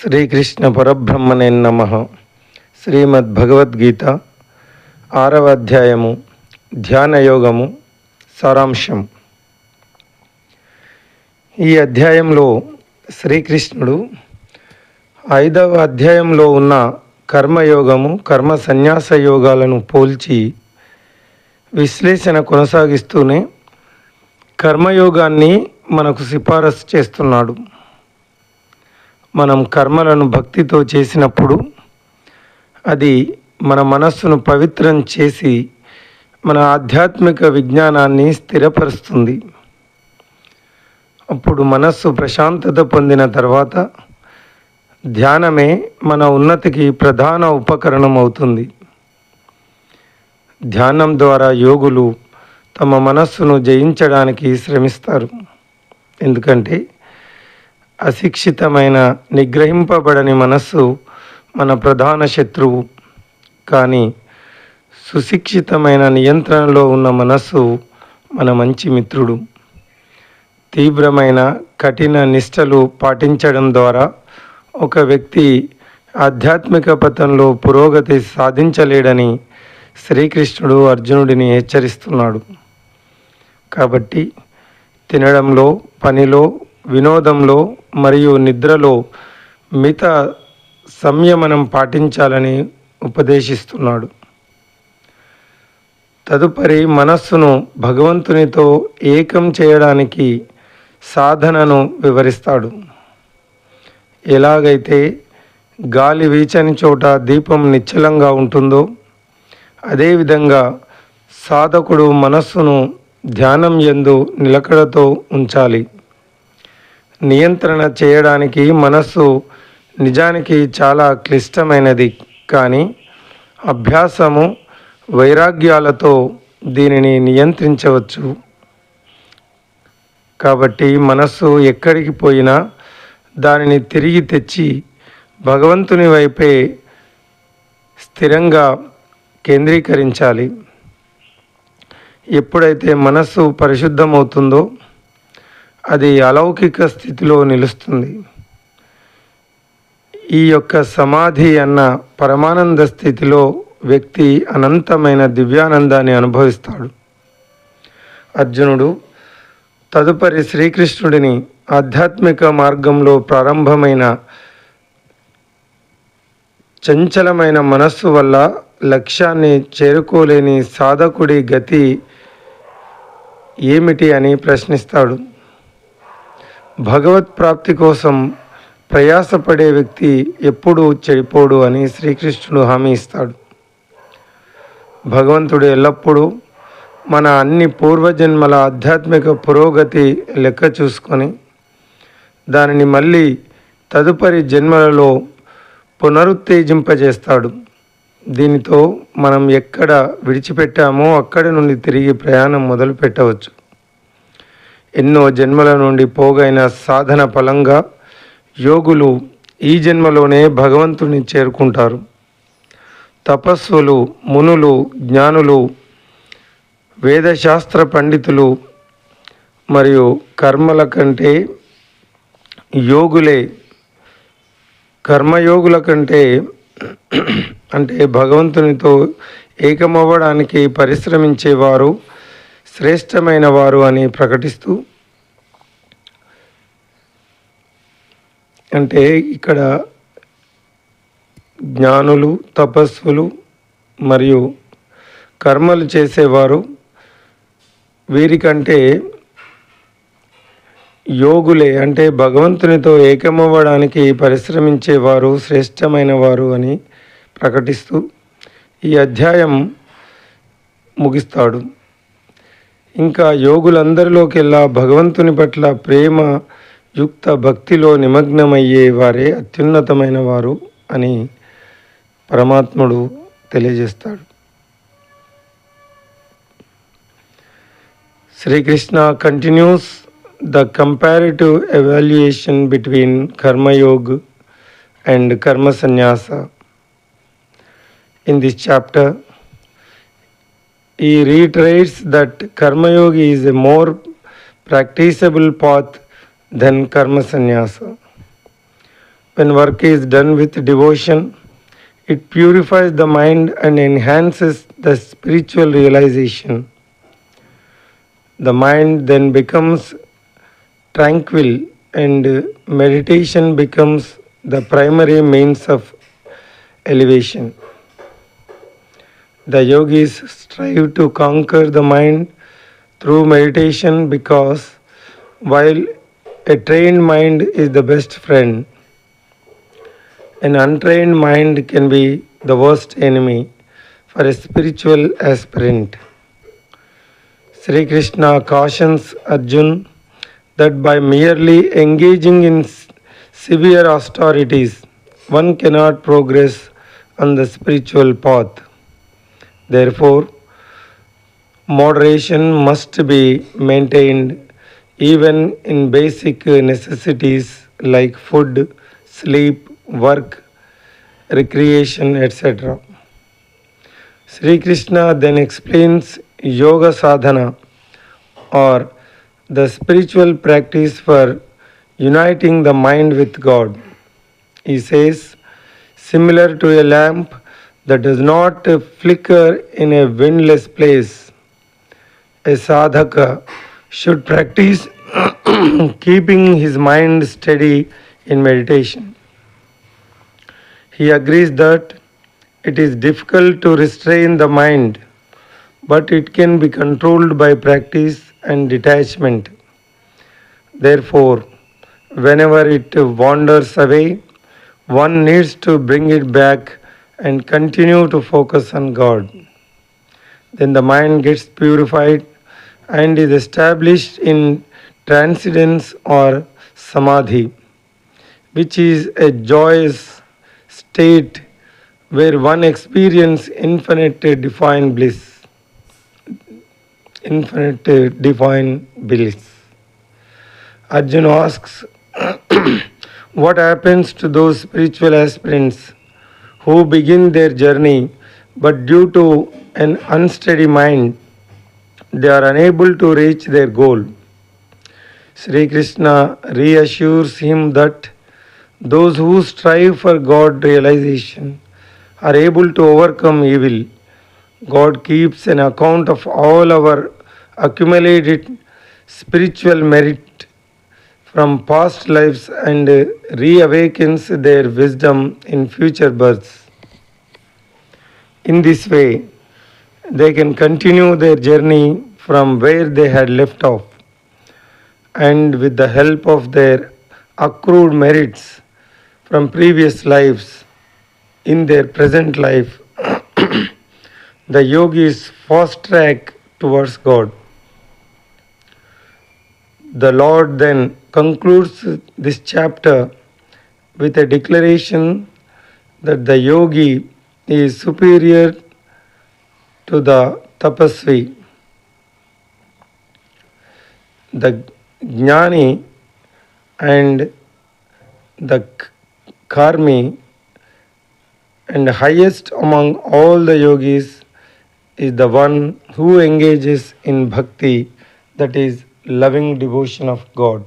శ్రీకృష్ణ పరబ్రహ్మణే నమః. శ్రీమద్భగవద్గీత 6వ అధ్యాయము ధ్యానయోగము సారాంశం. ఈ అధ్యాయంలో శ్రీకృష్ణుడు 5వ అధ్యాయంలో ఉన్న కర్మయోగము, కర్మ సన్యాస యోగాలను పోల్చి విశ్లేషణ కొనసాగిస్తూనే కర్మయోగాన్ని మనకు సిఫారసు చేస్తున్నాడు. మనం కర్మలను భక్తితో చేసినప్పుడు అది మన మనస్సును పవిత్రం చేసి మన ఆధ్యాత్మిక విజ్ఞానాన్ని స్థిరపరుస్తుంది. అప్పుడు మనస్సు ప్రశాంతత పొందిన తర్వాత ధ్యానమే మన ఉన్నతికి ప్రధాన ఉపకరణం అవుతుంది. ధ్యానం ద్వారా యోగులు తమ మనస్సును జయించడానికి శ్రమిస్తారు. ఎందుకంటే అశిక్షితమైన నిగ్రహింపబడని మనస్సు మన ప్రధాన శత్రువు. కానీ సుశిక్షితమైన నియంత్రణలో ఉన్న మనస్సు మన మంచి మిత్రుడు. తీవ్రమైన కఠిన నిష్టలు పాటించడం ద్వారా ఒక వ్యక్తి ఆధ్యాత్మిక పథంలో పురోగతి సాధించలేడని శ్రీకృష్ణుడు అర్జునుడిని హెచ్చరిస్తున్నాడు. కాబట్టి తినడంలో, పనిలో, వినోదంలో మరియు నిద్రలో మిత సంయమనం పాటించాలని ఉపదేశిస్తున్నాడు. తదుపరి మనస్సును భగవంతునితో ఏకం చేయడానికి సాధనను వివరిస్తాడు. ఎలాగైతే గాలి వీచని చోట దీపం నిశ్చలంగా ఉంటుందో అదేవిధంగా సాధకుడు మనస్సును ధ్యానం యందు నిలకడతో ఉంచాలి. నియంత్రణ చేయడానికి మనస్సు నిజానికి చాలా క్లిష్టమైనది, కానీ అభ్యాసము, వైరాగ్యాలతో దీనిని నియంత్రించవచ్చు. కాబట్టి మనస్సు ఎక్కడికి పోయినా దానిని తిరిగి తెచ్చి భగవంతుని వైపే స్థిరంగా కేంద్రీకరించాలి. ఎప్పుడైతే మనస్సు పరిశుద్ధమవుతుందో అది అలౌకిక స్థితిలో నిలుస్తుంది. ఈ యొక్క సమాధి అన్న పరమానంద స్థితిలో వ్యక్తి అనంతమైన దివ్యానందాన్ని అనుభవిస్తాడు. అర్జునుడు తదుపరి శ్రీకృష్ణుడిని ఆధ్యాత్మిక మార్గంలో ప్రారంభమైన చంచలమైన మనస్సు వల్ల లక్ష్యాన్ని చేరుకోలేని సాధకుడి గతి ఏమిటి అని ప్రశ్నిస్తాడు. భగవత్ ప్రాప్తి కోసం ప్రయాసపడే వ్యక్తి ఎప్పుడూ చెడిపోడు అని శ్రీకృష్ణుడు హామీ ఇస్తాడు. భగవంతుడు ఎల్లప్పుడూ మన అన్ని పూర్వజన్మల ఆధ్యాత్మిక పురోగతి లెక్క చూసుకొని దానిని మళ్ళీ తదుపరి జన్మలలో పునరుత్తేజింపజేస్తాడు. దీనితో మనం ఎక్కడ విడిచిపెట్టామో అక్కడి నుండి తిరిగి ప్రయాణం మొదలు పెట్టవచ్చు. ఎన్నో జన్మల నుండి పోగైన సాధన ఫలంగా యోగులు ఈ జన్మలోనే భగవంతుని చేరుకుంటారు. తపస్సులు, మునులు, జ్ఞానులు, వేదశాస్త్ర పండితులు మరియు కర్మల కంటే యోగులే, కర్మయోగుల కంటే అంటే భగవంతునితో ఏకమవ్వడానికి పరిశ్రమించేవారు శ్రేష్టమైన వారు అని ప్రకటిస్తూ, అంటే ఇక్కడ జ్ఞానులు, తపస్సులు మరియు కర్మలు చేసేవారు వీరికంటే యోగులే అంటే భగవంతునితో ఏకమవ్వడానికి పరిశ్రమించేవారు శ్రేష్టమైన వారు అని ప్రకటిస్తూ ఈ అధ్యాయం ముగిస్తాడు. ఇంకా యోగులందరిలోకెల్లా భగవంతుని పట్ల ప్రేమ యుక్త భక్తిలో నిమగ్నమయ్యే వారే అత్యున్నతమైన వారు అని పరమాత్ముడు తెలియజేస్తాడు. Srikrishna continues the comparative evaluation between Karmayog and karma sanyasa. In this chapter he reiterates that Karma Yoga is a more practicable path than Karma Sannyasa. When work is done with devotion, it purifies the mind and enhances the spiritual realization. The mind then becomes tranquil and meditation becomes the primary means of elevation. The yogis strive to conquer the mind through meditation because while a trained mind is the best friend, an untrained mind can be the worst enemy for a spiritual aspirant. Sri Krishna cautions Arjun that by merely engaging in severe austerities, one cannot progress on the spiritual path. Therefore, moderation must be maintained even in basic necessities like food, sleep, work, recreation, etc. Sri Krishna then explains Yoga Sadhana or the spiritual practice for uniting the mind with God. He says, similar to a lamp that does not flicker in a windless place, a sadhaka should practice keeping his mind steady in meditation. He agrees that it is difficult to restrain the mind, but it can be controlled by practice and detachment. Therefore, whenever it wanders away, one needs to bring it back and continue to focus on God. Then the mind gets purified and is established in transcendence or samadhi, which is a joyous state where one experiences infinite divine bliss. Arjuna asks, what happens to those spiritual aspirants who begin their journey but due to an unsteady mind they are unable to reach their goal? Sri Krishna reassures him that those who strive for God realization are able to overcome evil. God keeps an account of all our accumulated spiritual merit from past lives and reawakens their wisdom in future births. In this way, they can continue their journey from where they had left off, and with the help of their accrued merits from previous lives in their present life, the yogis fast track towards God. The Lord then concludes this chapter with a declaration that the yogi is superior to the tapasvi. The jnani and the karmi and highest among all the yogis is the one who engages in bhakti, that is loving devotion of God.